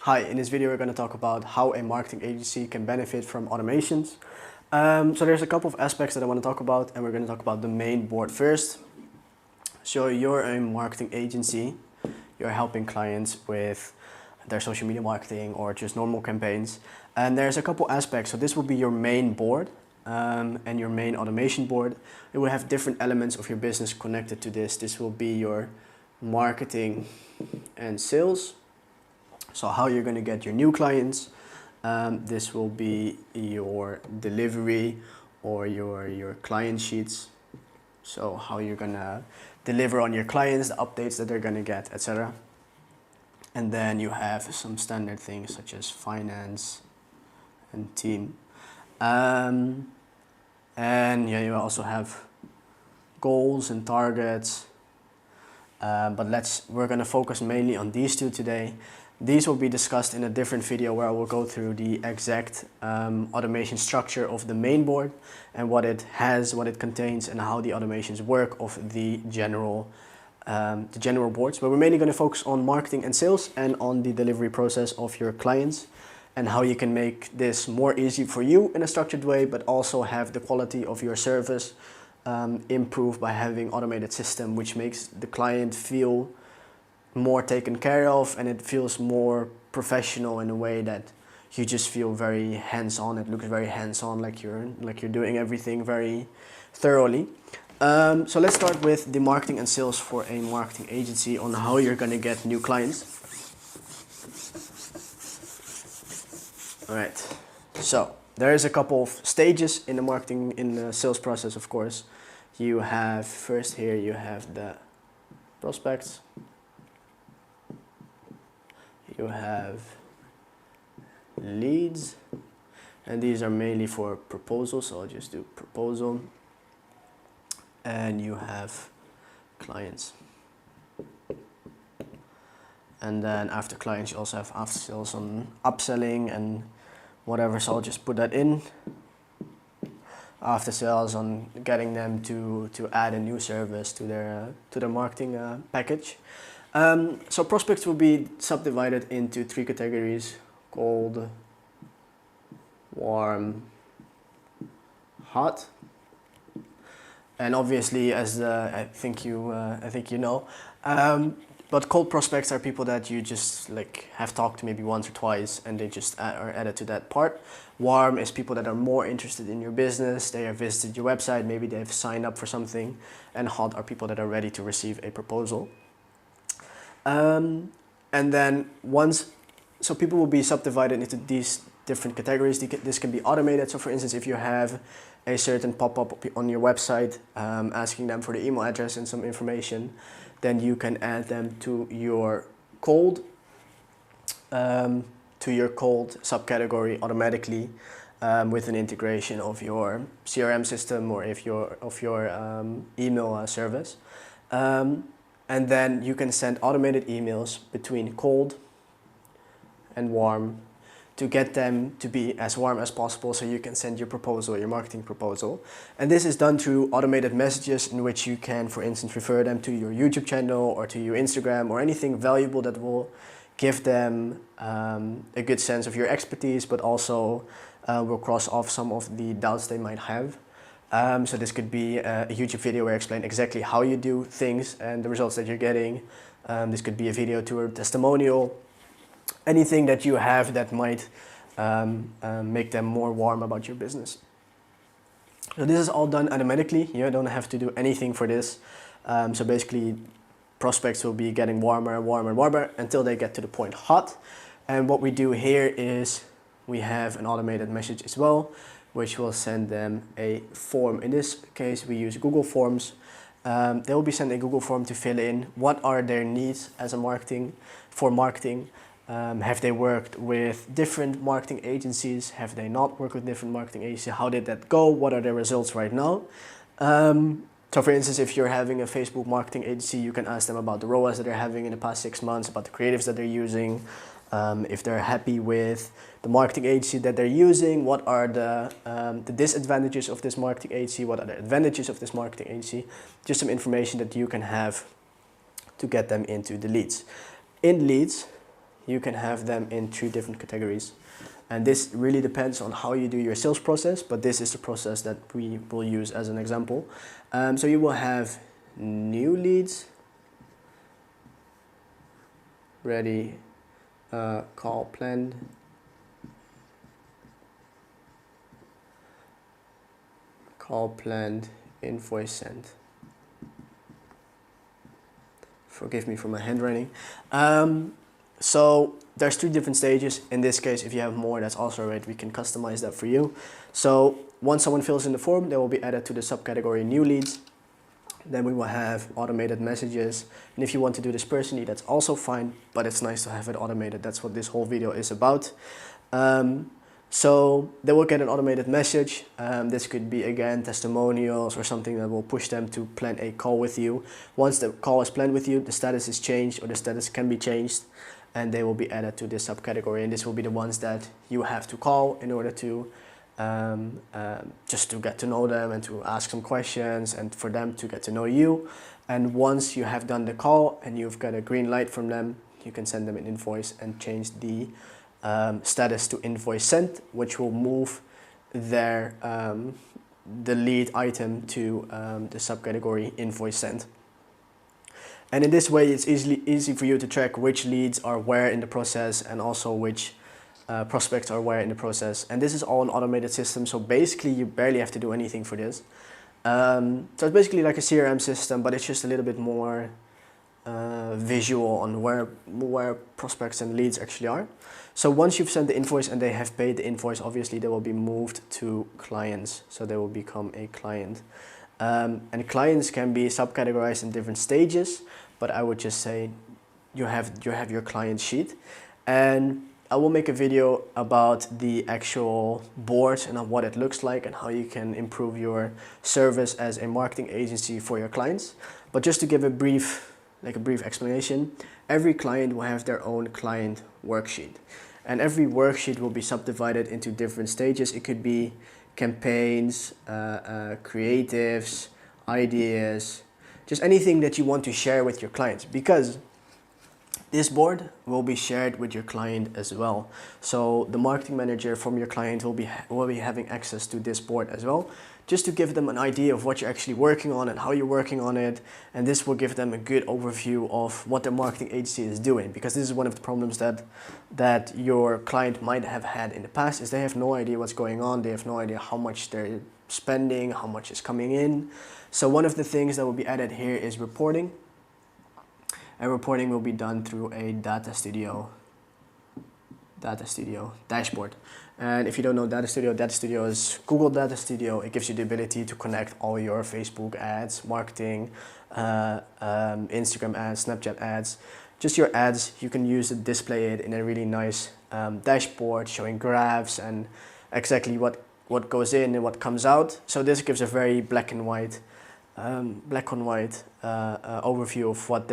Hi, in this video we're going to talk about how a marketing agency can benefit from automations. So there's a couple of aspects that I want to talk about, and we're going to talk about the main board first. So you're a marketing agency, you're helping clients with their social media marketing or just normal campaigns. And there's a couple aspects. So this will be your main board and your main automation board. It will have different elements of your business connected to this. This will be your marketing and sales. So how you're going to get your new clients. This will be your delivery or your client sheets. So how you're going to deliver on your clients, the updates that they're going to get, etc. And then you have some standard things such as finance and team. And yeah, you also have goals and targets. But we're going to focus mainly on these two today. These will be discussed in a different video where I will go through the exact automation structure of the main board and what it has, what it contains, and how the automations work of the general boards. But we're mainly going to focus on marketing and sales and on the delivery process of your clients and how you can make this more easy for you in a structured way, but also have the quality of your service improve by having automated system, which makes the client feel more taken care of, and it feels more professional in a way that you just feel very hands-on. It looks very hands-on, like you're doing everything very thoroughly. So let's start with the marketing and sales for a marketing agency on how you're going to get new clients. All right. So there is a couple of stages in the sales process, of course. You have first here you have the prospects. You have leads, and these are mainly for proposals, so I'll just do proposal. And you have clients. And then after clients you also have after sales on upselling and whatever, so I'll just put that in. After sales on getting them to add a new service to their marketing package. So prospects will be subdivided into 3 categories: cold, warm, hot. And obviously, as I think you know, but cold prospects are people that you just have talked to maybe once or twice, and they just are added to that part. Warm is people that are more interested in your business. They have visited your website, maybe they've signed up for something. And hot are people that are ready to receive a proposal. And then so people will be subdivided into these different categories. This can be automated. So for instance, if you have a certain pop-up on your website asking them for the email address and some information, then you can add them to your cold subcategory automatically with an integration of your CRM system or of your email service. And then you can send automated emails between cold and warm to get them to be as warm as possible, so you can send your proposal, your marketing proposal. And this is done through automated messages in which you can, for instance, refer them to your YouTube channel or to your Instagram or anything valuable that will give them a good sense of your expertise, but also will cross off some of the doubts they might have. So this could be a YouTube video where I explain exactly how you do things and the results that you're getting. This could be a video to a testimonial. Anything that you have that might make them more warm about your business. So this is all done automatically. You don't have to do anything for this. So basically, prospects will be getting warmer and warmer and warmer until they get to the point hot. And what we do here is we have an automated message as well, which will send them a form. In this case, we use Google Forms. They will be sent a Google form to fill in what are their needs as a marketing. Have they worked with different marketing agencies? Have they not worked with different marketing agencies? How did that go? What are their results right now? So for instance, if you're having a Facebook marketing agency, you can ask them about the ROAS that they're having in the past 6 months, about the creatives that they're using, if they're happy with the marketing agency that they're using, what are the disadvantages of this marketing agency, what are the advantages of this marketing agency, just some information that you can have to get them into the leads. In leads, you can have them in 3 different categories. And this really depends on how you do your sales process, but this is the process that we will use as an example. So you will have new leads, ready, call planned, invoice sent. Forgive me for my handwriting. So there's 3 different stages. In this case, if you have more, that's also right. We can customize that for you. So once someone fills in the form, they will be added to the subcategory new leads. Then we will have automated messages. And if you want to do this personally, that's also fine, but it's nice to have it automated. That's what this whole video is about. So they will get an automated message. This could be, again, testimonials or something that will push them to plan a call with you. Once the call is planned with you, the status is changed, or the status can be changed, and they will be added to this subcategory. And this will be the ones that you have to call in order to just to get to know them and to ask some questions and for them to get to know you. And once you have done the call and you've got a green light from them, you can send them an invoice and change the status to invoice sent, which will move their the lead item to the subcategory invoice sent. And in this way, it's easy for you to track which leads are where in the process, and also which prospects are where in the process. And this is all an automated system, so basically you barely have to do anything for this. So it's basically like a CRM system, but it's just a little bit more visual on where prospects and leads actually are. So once you've sent the invoice and they have paid the invoice, obviously they will be moved to clients, so they will become a client. And clients can be subcategorized in different stages, but I would just say you have your client sheet. And I will make a video about the actual board and what it looks like and how you can improve your service as a marketing agency for your clients. But just to give a brief explanation, every client will have their own client worksheet. And every worksheet will be subdivided into different stages. It could be campaigns, creatives, ideas, just anything that you want to share with your clients, because this board will be shared with your client as well. So the marketing manager from your client will be having access to this board as well, just to give them an idea of what you're actually working on and how you're working on it. And this will give them a good overview of what their marketing agency is doing, because this is one of the problems that your client might have had in the past, is they have no idea what's going on. They have no idea how much they're spending, how much is coming in. So one of the things that will be added here is reporting. And reporting will be done through a Data Studio dashboard. And if you don't know Data Studio is Google Data Studio. It gives you the ability to connect all your Facebook ads, marketing, Instagram ads, Snapchat ads, just your ads. You can use it, display it in a really nice dashboard showing graphs and exactly what goes in and what comes out. So this gives a very black and white overview of what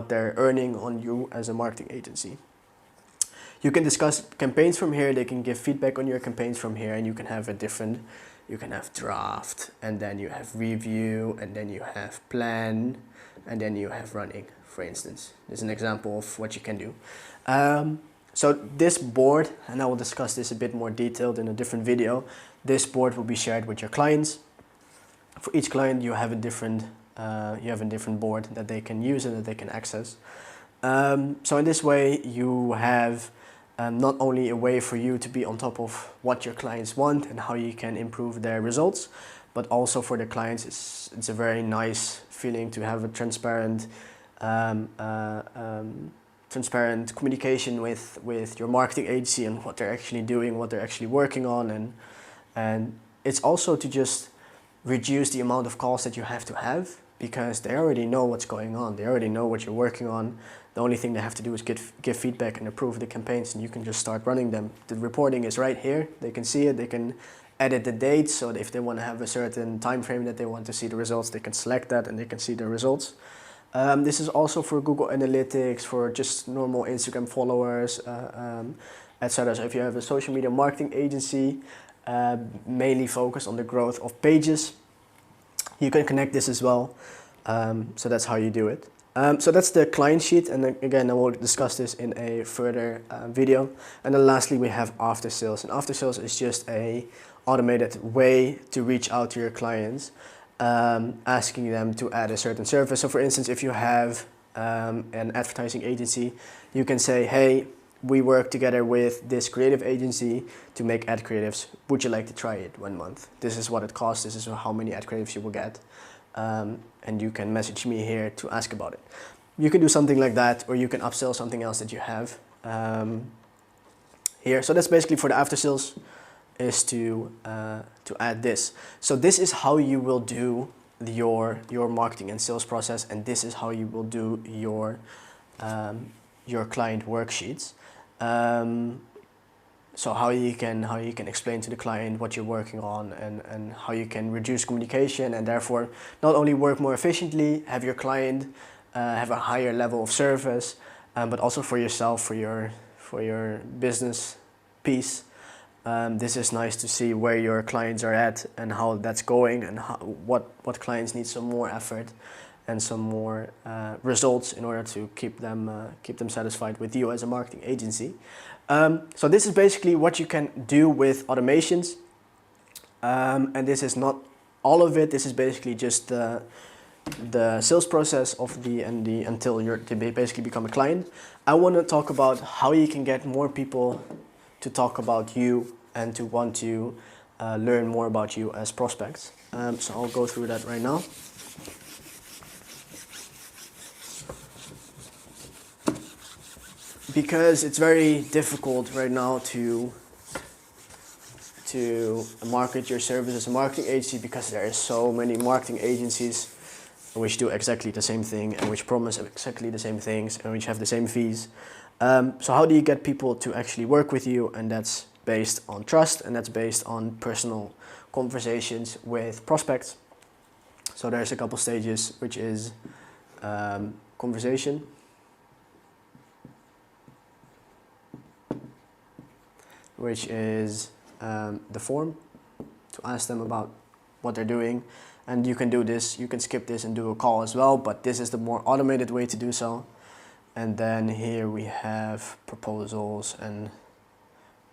they're earning on you as a marketing agency. You can discuss campaigns from here. They can give feedback on your campaigns from here, and you can have you can have draft, and then you have review, and then you have plan, and then you have running, for instance. This is an example of what you can do. So this board, and I will discuss this a bit more detailed in a different video, this board will be shared with your clients. For each client, you have a different board that they can use and that they can access. So in this way, you have not only a way for you to be on top of what your clients want and how you can improve their results, but also for the clients, it's a very nice feeling to have a transparent communication with your marketing agency and what they're actually doing, what they're actually working on, and it's also to just reduce the amount of calls that you have to have, because they already know what's going on. They already know what you're working on. The only thing they have to do is give feedback and approve the campaigns, and you can just start running them. The reporting is right here. They can see it. They can edit the dates, so if they want to have a certain time frame that they want to see the results, they can select that and they can see the results. This is also for Google Analytics, for just normal Instagram followers, etc. So if you have a social media marketing agency, mainly focused on the growth of pages, you can connect this as well. So that's how you do it. So that's the client sheet, and then again I will discuss this in a further video. And then lastly we have after sales, and after sales is just a automated way to reach out to your clients, asking them to add a certain service. So for instance, if you have an advertising agency, you can say, hey, we work together with this creative agency to make ad creatives. Would you like to try it 1 month? This is what it costs. This is how many ad creatives you will get. And you can message me here to ask about it. You can do something like that, or you can upsell something else that you have here. So that's basically for the after sales, is to add this. So this is how you will do your marketing and sales process, and this is how you will do your client worksheets. So how you can explain to the client what you're working on, and how you can reduce communication, and therefore not only work more efficiently, have your client have a higher level of service, but also for yourself, for your business piece. This is nice to see where your clients are at and how that's going, and what clients need some more effort and some more results in order to keep them satisfied with you as a marketing agency. So this is basically what you can do with automations, and this is not all of it. This is basically just the sales process of until you basically become a client. I want to talk about how you can get more people to talk about you and to want to learn more about you as prospects. So I'll go through that right now. Because it's very difficult right now to market your service as a marketing agency, because there are so many marketing agencies which do exactly the same thing and which promise exactly the same things and which have the same fees. So how do you get people to actually work with you? And that's based on trust, and that's based on personal conversations with prospects. So there's a couple stages, which is conversation, which is the form to ask them about what they're doing. And you can do this, you can skip this and do a call as well, but this is the more automated way to do so. And then here we have proposals and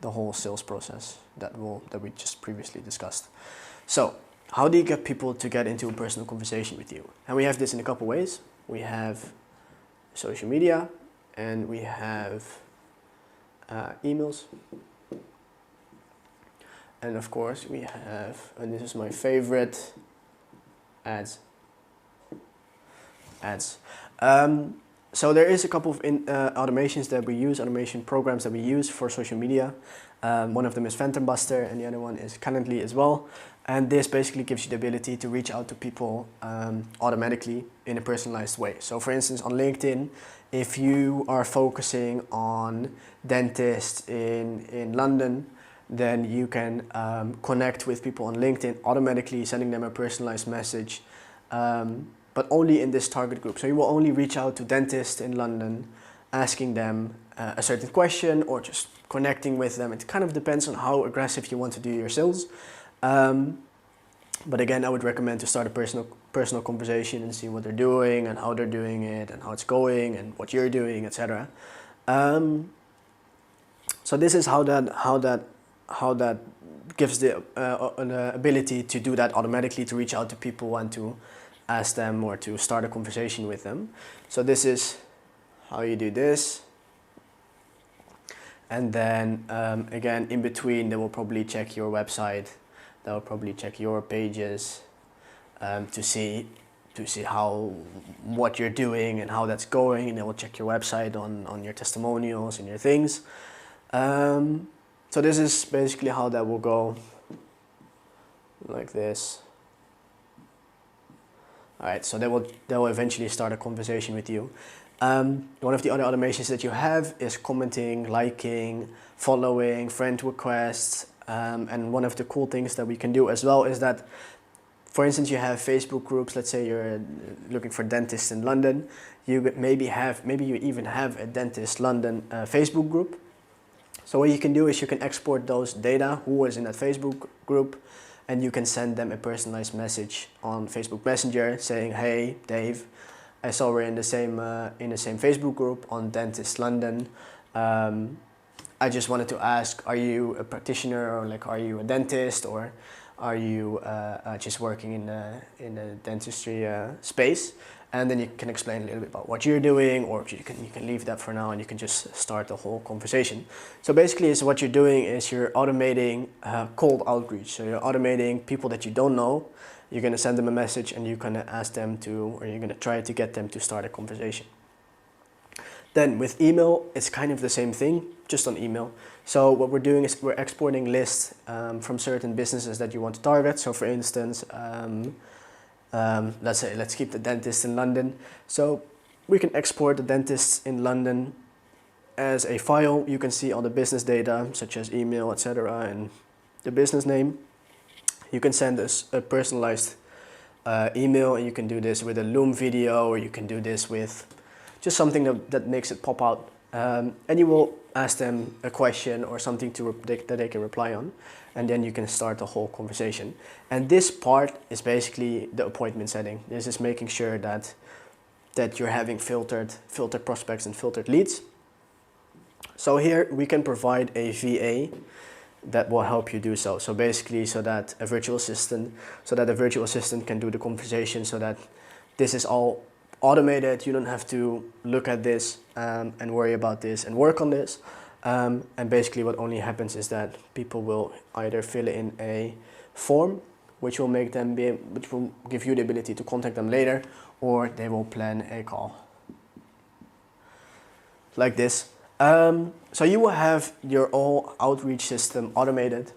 the whole sales process that we just previously discussed. So how do you get people to get into a personal conversation with you? And we have this in a couple ways. We have social media, and we have emails. And of course we have, and this is my favorite, ads. So there is a couple of automations that we use, automation programs that we use for social media. One of them is Phantom Buster, and the other one is Calendly as well. And this basically gives you the ability to reach out to people automatically in a personalized way. So for instance, on LinkedIn, if you are focusing on dentists in London, then you can connect with people on LinkedIn automatically, sending them a personalized message, but only in this target group. So you will only reach out to dentists in London, asking them a certain question or just connecting with them. It kind of depends on how aggressive you want to do your sales. But again, I would recommend to start a personal conversation and see what they're doing and how they're doing it and how it's going and what you're doing, etc. So this is how that gives the ability to do that automatically, to reach out to people and to ask them or to start a conversation with them. So this is how you do this. And then again, in between, they will probably check your website. They will probably check your pages to see what you're doing and how that's going. And they will check your website on your testimonials and your things. So this is basically how that will go, like this. All right, so they will eventually start a conversation with you. One of the other automations that you have is commenting, liking, following, friend requests, and one of the cool things that we can do as well is that, for instance, you have Facebook groups. Let's say you're looking for dentists in London. You maybe you even have a Dentist London Facebook group. So what you can do is you can export those data, who is in that Facebook group, and you can send them a personalized message on Facebook Messenger saying, hey, Dave, I saw we're in the same Facebook group on Dentist London. I just wanted to ask, are you a practitioner, or like, are you a dentist, or are you just working in a dentistry space? And then you can explain a little bit about what you're doing, or you can leave that for now and you can just start the whole conversation. So basically, is what you're doing is you're automating cold outreach. So you're automating people that you don't know. You're gonna send them a message and you're gonna ask them to, or you're gonna try to get them to start a conversation. Then with email, it's kind of the same thing, just on email. So what we're doing is we're exporting lists from certain businesses that you want to target. So for instance, let's keep the dentist in London. So we can export the dentists in London as a file. You can see all the business data, such as email, etc., and the business name. You can send us a personalized email, and you can do this with a Loom video, or you can do this with just something that makes it pop out. And you will ask them a question or something that they can reply on, and then you can start the whole conversation. And this part is basically the appointment setting. This is making sure that you're having filtered prospects and filtered leads. So here we can provide a VA that will help you do so. So basically, so that a virtual assistant can do the conversation, so that this is all automated. You don't have to look at this and worry about this and work on this. And basically what only happens is that people will either fill in a form, which will give you the ability to contact them later, or they will plan a call like this. So you will have your whole outreach system automated,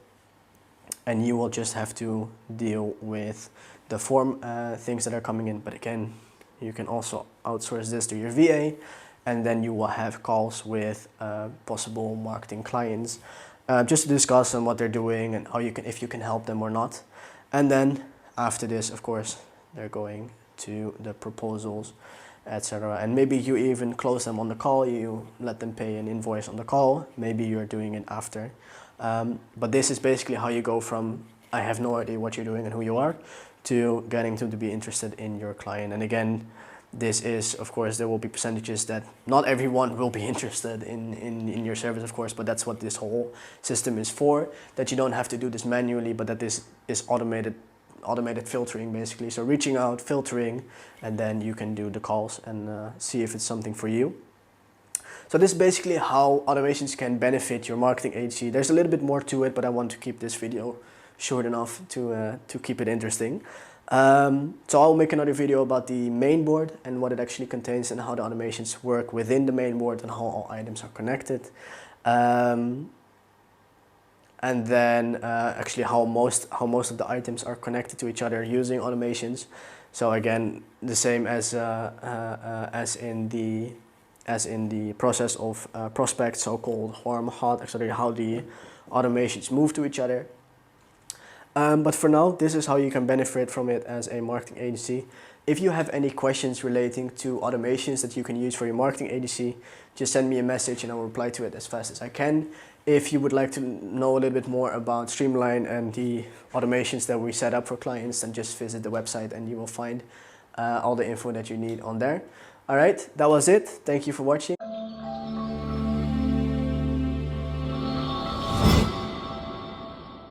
and you will just have to deal with the form things that are coming in. But again, you can also outsource this to your VA, and then you will have calls with possible marketing clients just to discuss on what they're doing and how if you can help them or not. And then after this, of course, they're going to the proposals, etc. And maybe you even close them on the call. You let them pay an invoice on the call. Maybe you're doing it after. But this is basically how you go from I have no idea what you're doing and who you are, to getting them to be interested in your client. And again, this is, of course, there will be percentages that not everyone will be interested in your service, of course, but that's what this whole system is for, that you don't have to do this manually, but that this is automated filtering, basically. So reaching out, filtering, and then you can do the calls and see if it's something for you. So this is basically how automations can benefit your marketing agency. There's a little bit more to it, but I want to keep this video short enough to keep it interesting. So I'll make another video about the main board and what it actually contains, and how the automations work within the main board, and how all items are connected. And then actually how most of the items are connected to each other using automations. So again, the same as in the process of prospect, so-called warm, hot, etc. How the automations move to each other. But for now, this is how you can benefit from it as a marketing agency. If you have any questions relating to automations that you can use for your marketing agency, just send me a message and I will reply to it as fast as I can. If you would like to know a little bit more about Streamline and the automations that we set up for clients, then just visit the website and you will find all the info that you need on there. All right, that was it. Thank you for watching.